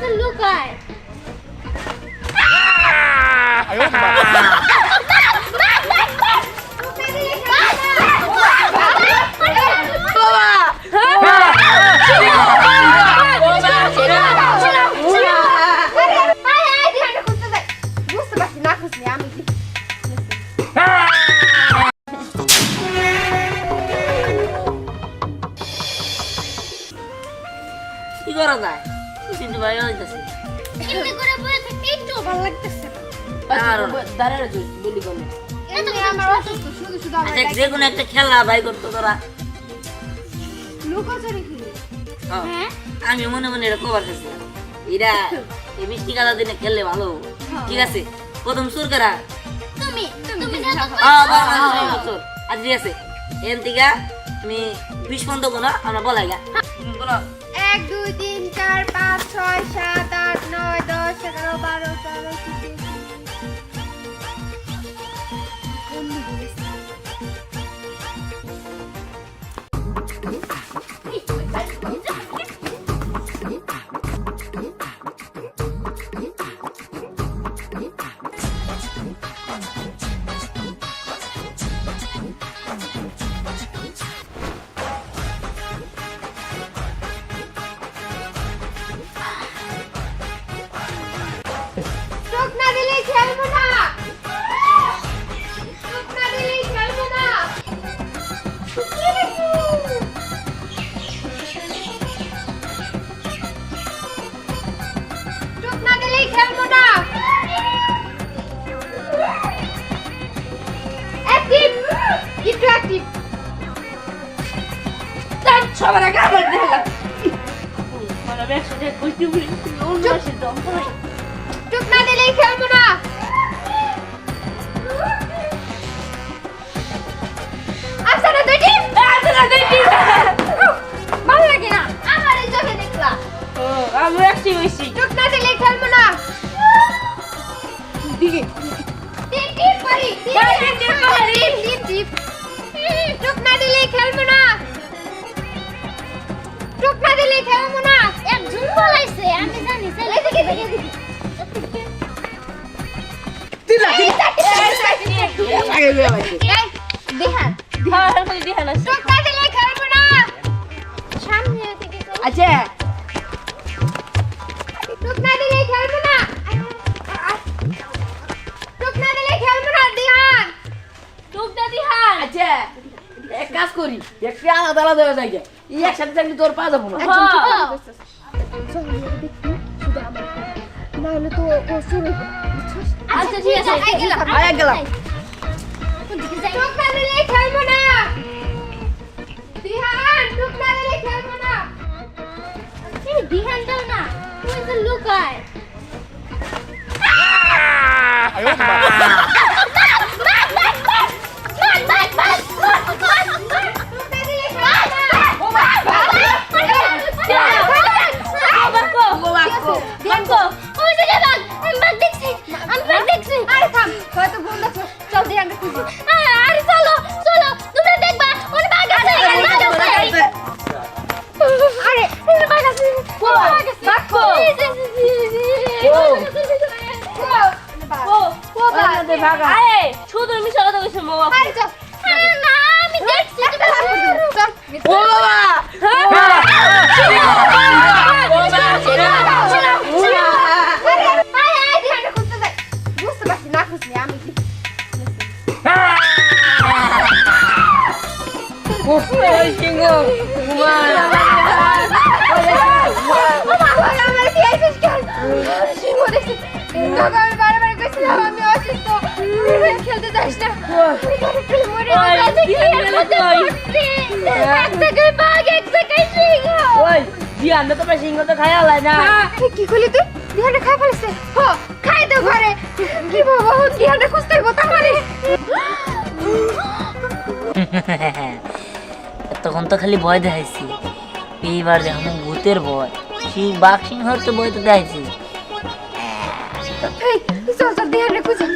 তো লুকায় কি করা যায় কিন্তু ভাই হইতাছে এমনি করে বসে থাকতে একটু ভালো লাগতেছে দাঁড়ানো তুই বলি কমে এমনি আমার অসুস্থ শুধু শুধু আমার যে কোনো একটা খেলা ভাই করতো তোরা লুকোচুরি খেলি হ্যাঁ আমি মনে মনে এটা কবার খেয়েছিলাম এরা এই বৃষ্টি কাদা দিনে খেললে ভালো ঠিক আছে প্রথম সুর করা তুমি তুমি না আজ ঠিক আছে এন থেকে আমি 20 পর্যন্ত কোনো আমরা বলাই গা বলো 1 2 3 4 5 6 7 8 9 10 11 12 13 না দিলে খেলবো না না দিলে খেলবো না না দিলে খেলবো না অ্যাক্টিভ একটু অ্যাক্টিভ তার সবার আগে আমার দিলাম মানে ব্যবসাটা কইতে বলি অন্য মাসে দম করে চুপ না দিলে খেলবো না আচ্ছা না দুইটি ভালো লাগে না আমার এই চোখে দেখলা আমি একটি হইছি চুপ না দিলে খেলবো না দিকে টিপ টিপ পারি টিপ টিপ চুপ না দিলে খেলবো না চুপ না দিলে খেলবো না এক ঝুল বলাইছে আমি জানি চলে দিকে দিকে আচ্ছা এক কাজ করি একটু আলাদা আলাদা হয়ে যায় এই একসাথে থাকলে তোর পা যাবো না আচ্ছা ঠিক আছে গেলাম টুকনা দিলে খেলবো না দিহান টুকনা দিলে খেলবো না এই দিহান দাও না তুই তো লুকায় শুধু মিশা কথা কইছে মামা না আমি দেখছি ও খেলতে যাস না সিংহ তো খাই আলাই না কি করলি তুই ধ্যানটা খাই ফেলেছে খাই তো ঘরে কি বাবা ধ্যানটা খুঁজতে হইব তাহলে তখন তো খালি ভয় দেখাইছি এইবার দেখো ভূতের ভয় সেই বাঘ সিংহর তো ভয় তো দেখাইছি চল চল ধ্যানটা খুঁজে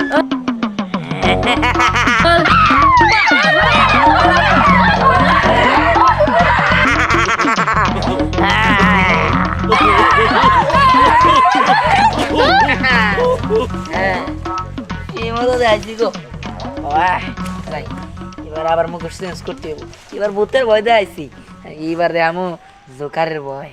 Ah! মজা আইছি গো যাই এবার আবার মুখ চেঞ্জ করতে হবে এবার ভূতের ভয় দিয়ে আইছি এইবার রে আমু জোকারের ভয়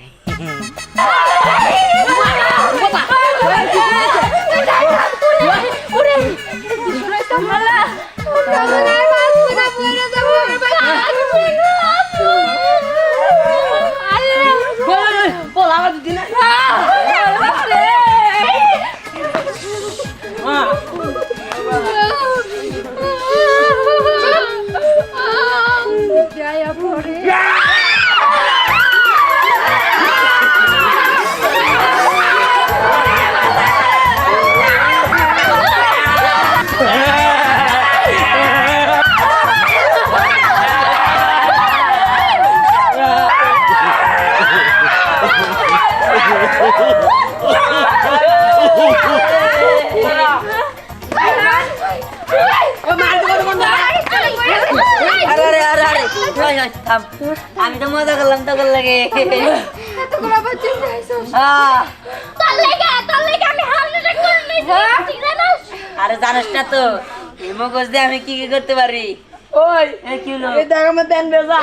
আমি তো মজা করলাম তখন লাগে আরে জানিস না তো এই মগজ দিয়ে আমি কি কি করতে পারি ওই কি হলো এই দেখ আমার দেন বেজা